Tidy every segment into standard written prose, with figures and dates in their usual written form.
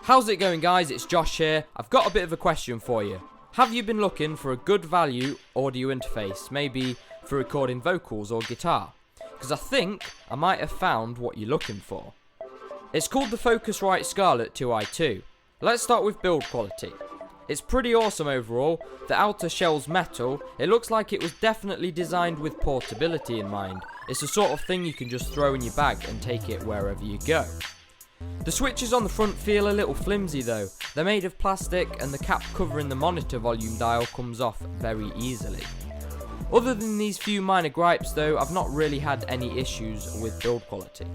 How's it going, guys? It's Josh here. I've got a bit of a question for you. Have you been looking for a good value audio interface, maybe for recording vocals or guitar? Because I think I might have found what you're looking for. It's called the Focusrite Scarlett 2i2. Let's start with build quality. It's pretty awesome overall. The outer shell's metal. It looks like it was definitely designed with portability in mind. It's the sort of thing you can just throw in your bag and take it wherever you go. The switches on the front feel a little flimsy though. They're made of plastic and the cap covering the monitor volume dial comes off very easily. Other than these few minor gripes though, I've not really had any issues with build quality.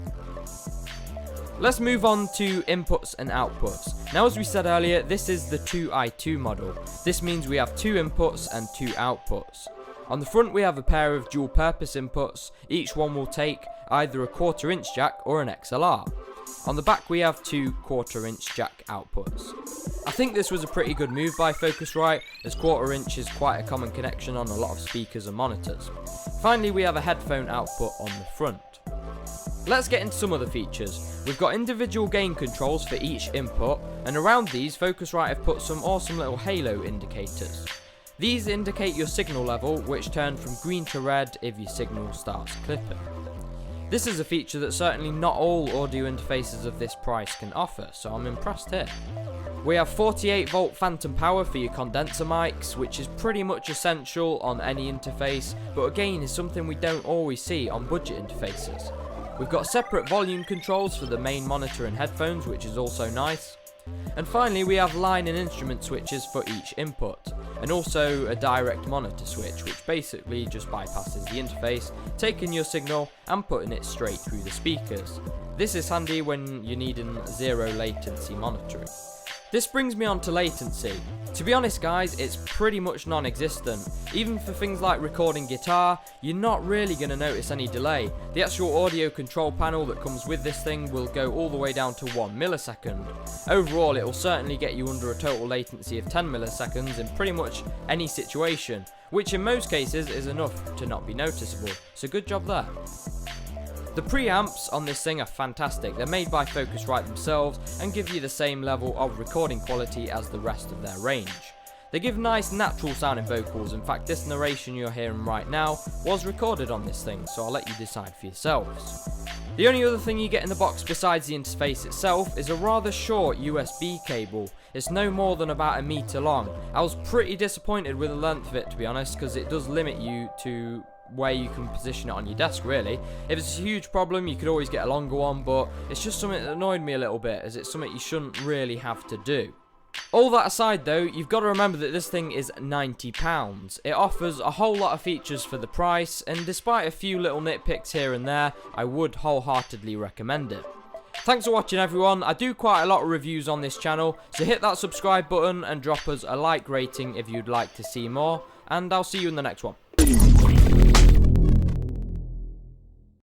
Let's move on to inputs and outputs. Now, as we said earlier, this is the 2i2 model. This means we have 2 inputs and 2 outputs. On the front we have a pair of dual purpose inputs. Each one will take either a 1/4 inch jack or an XLR. On the back we have 2 1/4 inch jack outputs. I think this was a pretty good move by Focusrite, as 1/4 inch is quite a common connection on a lot of speakers and monitors. Finally, we have a headphone output on the front. Let's get into some of the features. We've got individual gain controls for each input, and around these Focusrite have put some awesome little halo indicators. These indicate your signal level, which turn from green to red if your signal starts clipping. This is a feature that certainly not all audio interfaces of this price can offer, so I'm impressed here. We have 48 volt phantom power for your condenser mics, which is pretty much essential on any interface, but again is something we don't always see on budget interfaces. We've got separate volume controls for the main monitor and headphones, which is also nice. And finally we have line and instrument switches for each input, and also a direct monitor switch, which basically just bypasses the interface, taking your signal and putting it straight through the speakers. This is handy when you're needing zero latency monitoring. This brings me on to latency. To be honest guys, it's pretty much non-existent. Even for things like recording guitar, you're not really going to notice any delay. The actual audio control panel that comes with this thing will go all the way down to 1 millisecond. Overall, it will certainly get you under a total latency of 10 milliseconds in pretty much any situation, which in most cases is enough to not be noticeable, so good job there. The preamps on this thing are fantastic. They're made by Focusrite themselves and give you the same level of recording quality as the rest of their range. They give nice natural sounding vocals. In fact, this narration you're hearing right now was recorded on this thing, so I'll let you decide for yourselves. The only other thing you get in the box besides the interface itself is a rather short USB cable. It's no more than about 1 meter long. I was pretty disappointed with the length of it, to be honest, because it does limit you to where you can position it on your desk really. If it's a huge problem you could always get a longer one, but it's just something that annoyed me a little bit, as it's something you shouldn't really have to do. All that aside though, you've got to remember that this thing is £90. It offers a whole lot of features for the price, and despite a few little nitpicks here and there, I would wholeheartedly recommend it. Thanks for watching everyone. I do quite a lot of reviews on this channel, so hit that subscribe button and drop us a like rating if you'd like to see more, and I'll see you in the next one.